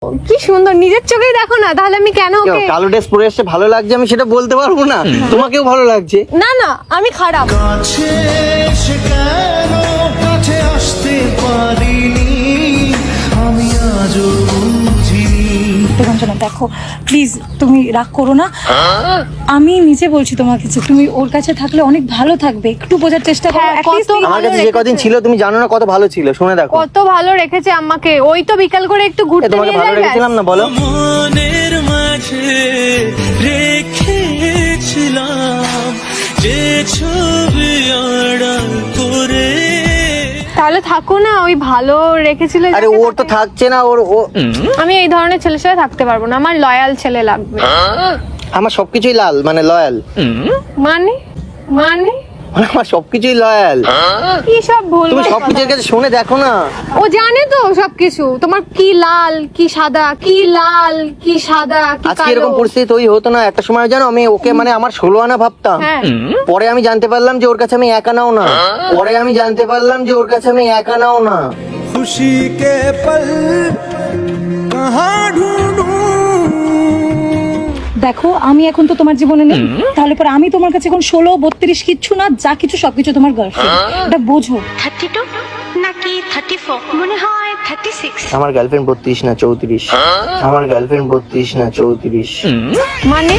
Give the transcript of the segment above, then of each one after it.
কি সুন্দর, নিজের চোখেই দেখো না, তাহলে আমি কেন ওকে কালো ড্রেস পরে এসে ভালো লাগছে আমি সেটা বলতে পারবো না, তোমাকেও ভালো লাগছে। না না আমি খারাপ। কাছে এসে কেন কাছে আসতে পারিনি আমি আজও বুঝিনি। রঞ্জনা দেখো প্লিজ তুমি রাগ করো না, আমি নিজে বলছি তোমাকে যে তুমি ওর কাছে থাকলে অনেক ভালো থাকবে, একটু বোঝার চেষ্টা করো। হ্যাঁ, At least কত আমার কাছে যে কদিন ছিল তুমি জানো না কত ভালো ছিল, শুনে দেখো কত ভালো রেখেছে আমাকে, ওই তো বিকাল করে একটু ঘুরতে তোমাকে নিয়ে ভালো যায় রেখেছিলাম না বলো? মনের মাঝে রেখেছিলাম যে ছবি আড়াল করে। তাহলে থাকো না, ওই ভালো রেখেছিল আরে যাকে ওর তো তাকে। থাকছে না, ওর আমি এই ধরনের ছেলের সাথে থাকতে পারবো না, আমার লয়াল ছেলে লাগবে। আমার সবকিছুই লাল, মানে লয়াল, মানে মানে আমার সবকিছুই লয়াল। কি সব ভুল তুমি সবকিছুর কাছে শুনে দেখো না। ও জানে তো সবকিছু, তোমার কি লাল কি সাদা, কি লাল কি সাদা কি আজকে কালো। এরকম পরিস্থিতি তৈরি হতো না, একটা সময় জানো আমি ওকে মানে আমার 16 আনা ভাবতাম, হ্যাঁ। পরে আমি জানতে পারলাম যে ওর কাছে আমি একা নাও না, পরে আমি জানতে পারলাম যে ওর কাছে আমি একা নাও না। खुशी के पल कहाँ ढूंढूं। দেখো আমি এখন তো তোমার জীবনে নেই, তাহলে পরে আমি তোমার কাছে এখন 16 32 কিচ্ছু না, যা কিছু সবকিছু তোমার গার্লফ্রেন্ড, এটা বোঝো। 32 নাকি 34 মনে হয় 36। আমার গার্লফ্রেন্ড 32 না 34, আমার গার্লফ্রেন্ড 32 না 34। মানে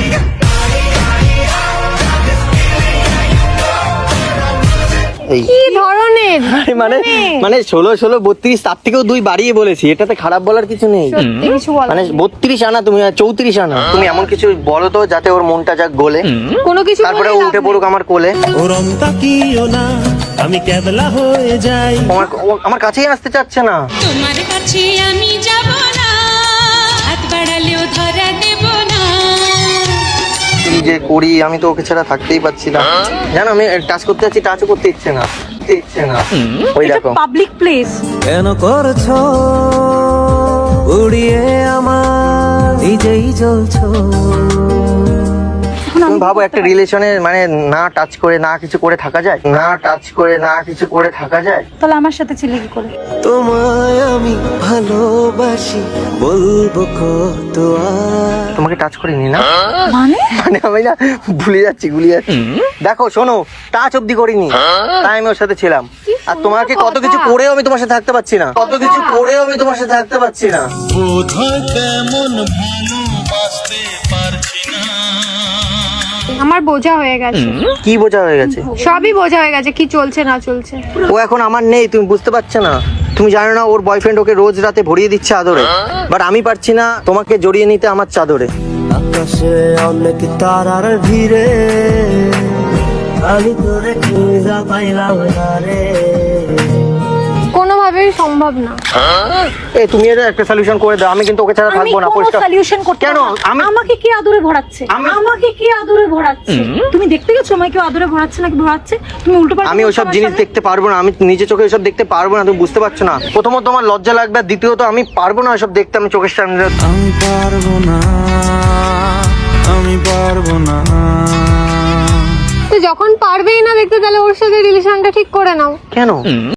এই কি ধরনের আরে মানে 16 16 32 তার থেকেও 2 বাড়িয়ে বলেছি, এটাতে খারাপ বলার কিছু নেই। সত্যি কিছু বলো মানে 32 আনা তুমি 34 আনা, তুমি এমন কিছু বলো তো যাতে ওর মনটা যাক গলে, কোনো কিছু তারপরে ও বলে লাভ উঠে নেই। পড়ুক আমার কোলে। ওরম তাকিও না আমি কেবলা হয়ে যাই। ও আমার কাছেই আসতে চাচ্ছে না। তোমার কাছে আমি যাব না, হাত বাড়ালেও ধরা দেব না। কি যে করি আমি তো ওকে ছাড়া থাকতেই পারছি না, জানো আমি টাচ করতে যাচ্ছি, টাচও করতে ইচ্ছে না, ইচ্ছে না। ওই এটা দেখো পাবলিক প্লেস। কেন করছো উড়িয়ে আমার নিজেই জ্বলছো। তুমি ভাবো একটা রিলেশনে মানে না টাচ করে না কিছু করে থাকা যায়, না টাচ করে না কিছু করে থাকা যায়। তাহলে আমার সাথে ছিলে কি করে? তোমায় আমি ভালোবাসি বলবো কত আর। তোমাকে টাচ করিনি না, মানে মানে আমি না ভুলে যাচ্ছি। দেখো শোনো, টাচ অব্দি করিনি, তাই আমি ওর সাথে ছিলাম। আর তোমাকে কত কিছু করেও আমি তোমার সাথে থাকতে পারছি না, কত কিছু করেও আমি তোমার সাথে থাকতে পারছি না। বোধহয় তেমন ভালোবাসতে পারছি না। আমার বোঝা হয়ে গেছে, কি বোঝা হয়ে গেছে? সবই বোঝা হয়ে গেছে, কি চলছে না চলছে। ও এখন আমার নেই, তুমি বুঝতে পারছো না। তুমি জানো না ওর বয়ফ্রেন্ড ওকে রোজ রাতে ভরিয়ে দিচ্ছে আদরে, বাট আমি পারছি না তোমাকে জড়িয়ে নিতে আমার চাদরে। আকাশে অনেক তারার ভিড়ে আমি তোরে খুঁজা পাইলাম না রে। কোনোভাবেই সম্ভব না। এই তুমি এর একটা সলিউশন করে দাও, আমি কিন্তু ওকে ছাড়া আমি থাকবো না। কোনো পরিষ্কার সলিউশন করতে কেন? পারবো না। আমি আমাকে কি আদরে ভরাচ্ছে? আমি- আমাকে কি আদরে ভরাচ্ছে? তুমি দেখতে গেছো আমাকে কেউ আদরে ভরাচ্ছে নাকি ভরাচ্ছে? তুমি উল্টো পাল্টা আমি বলছো ওইসব আমার জিনিস সামনে। দেখতে পারবো না, আমি নিজে চোখে ওইসব দেখতে পারবো না, তুমি বুঝতে পারছো না। প্রথমত আমার লজ্জা লাগবে, আর দ্বিতীয়ত আমি পারবো না ওইসব দেখতে, আমি চোখের সামনে। আমি পারবো না, আমি পারবো না। তো যখন পারবেই না দেখতে, তাহলে ওর সাথে রিলেশনটা ঠিক করে নাও। কেন?